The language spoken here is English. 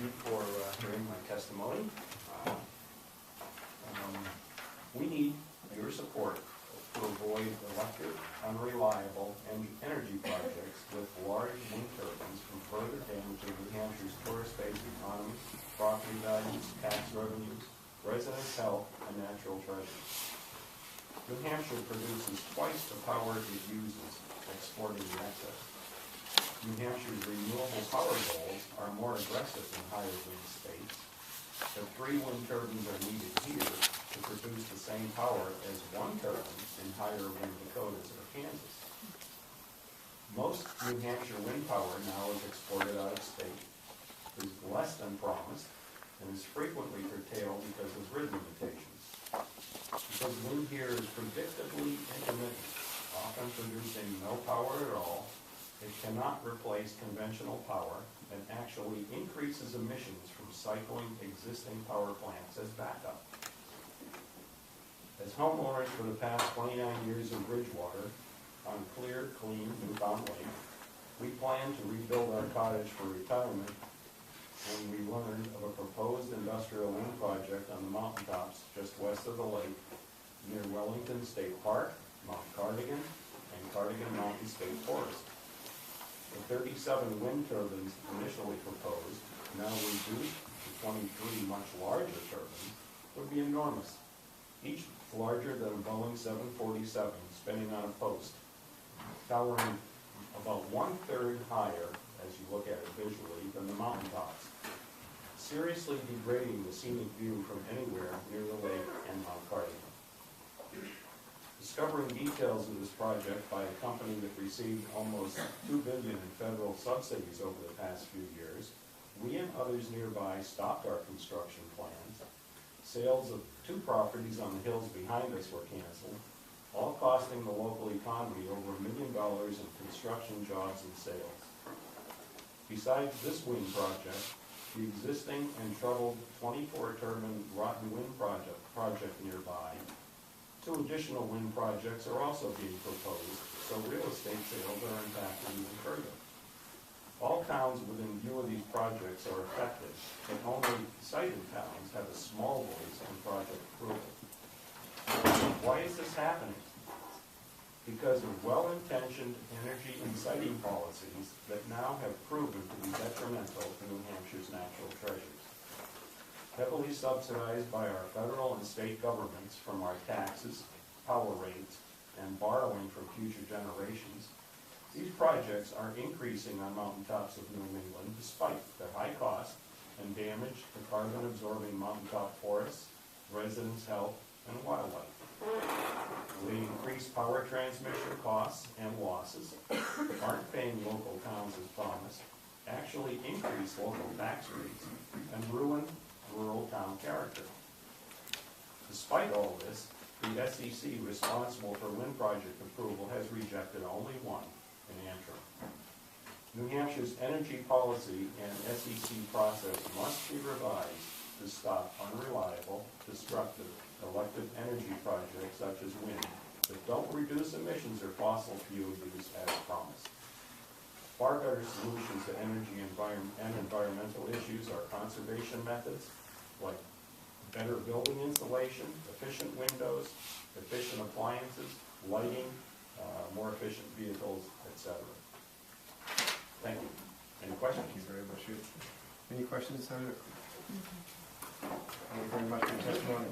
you for hearing my testimony. We need your support to avoid electric, unreliable energy projects with large wind turbines from further damaging New Hampshire's tourist-based economy, property values, tax revenues, residents' health, and natural treasures. New Hampshire produces twice the power it uses, exporting the excess. New Hampshire's renewable power goals are more aggressive than higher wind states. The 3 wind turbines are needed here to produce the same power as 1 turbine in higher wind Dakotas or Kansas. Most New Hampshire wind power now is exported out of state, is less than promised, and is frequently curtailed because of grid limitations. Because wind here is predictably intermittent, often producing no power at all, it cannot replace conventional power and actually increases emissions from cycling existing power plants as backup. As homeowners for the past 29 years in Bridgewater, on clear, clean Newfound Lake, we plan to rebuild our cottage for retirement when we learned of a proposed industrial wind project on the mountaintops just west of the lake near Wellington State Park, Mount Cardigan, and Cardigan Mountain State Forest. The 37 wind turbines initially proposed, now reduced to 23 much larger turbines, would be enormous, each larger than a Boeing 747 spinning on a post, towering about 1/3 higher, as you look at it visually, than the mountaintops, seriously degrading the scenic view from anywhere near the lake and Mount Cardigan. Discovering details of this project by a company that received almost $2 billion in federal subsidies over the past few years, we and others nearby stopped our construction plans. Sales of 2 properties on the hills behind us were canceled, all costing the local economy over $1 million in construction jobs and sales. Besides this wind project, the existing and troubled 24-turbine Rotten Wind project nearby, 2 additional wind projects are also being proposed, so real estate sales are impacted even further. All towns within view of these projects are affected, but only cited towns have a small voice in project approval. Why is this happening? Because of well-intentioned energy and siting policies that now have proven to be detrimental to New Hampshire's natural treasures. Heavily subsidized by our federal and state governments from our taxes, power rates, and borrowing from future generations, these projects are increasing on mountaintops of New England despite their high cost and damage to carbon-absorbing mountaintop forests, residents' health, and wildlife. They increase power transmission costs and losses, aren't paying local towns as promised, actually increase local tax rates, and ruin rural town character. Despite all this, the SEC responsible for wind project approval has rejected only one, in Antrim. New Hampshire's energy policy and SEC process must be revised to stop unreliable, destructive, electric energy projects such as wind that don't reduce emissions or fossil fuel use as promised. Far better solutions to energy and environmental issues are conservation methods like better building insulation, efficient windows, efficient appliances, lighting, more efficient vehicles, etc. Thank you. Any questions? Thank you very much. Any questions, Senator? Thank you very much for your testimony.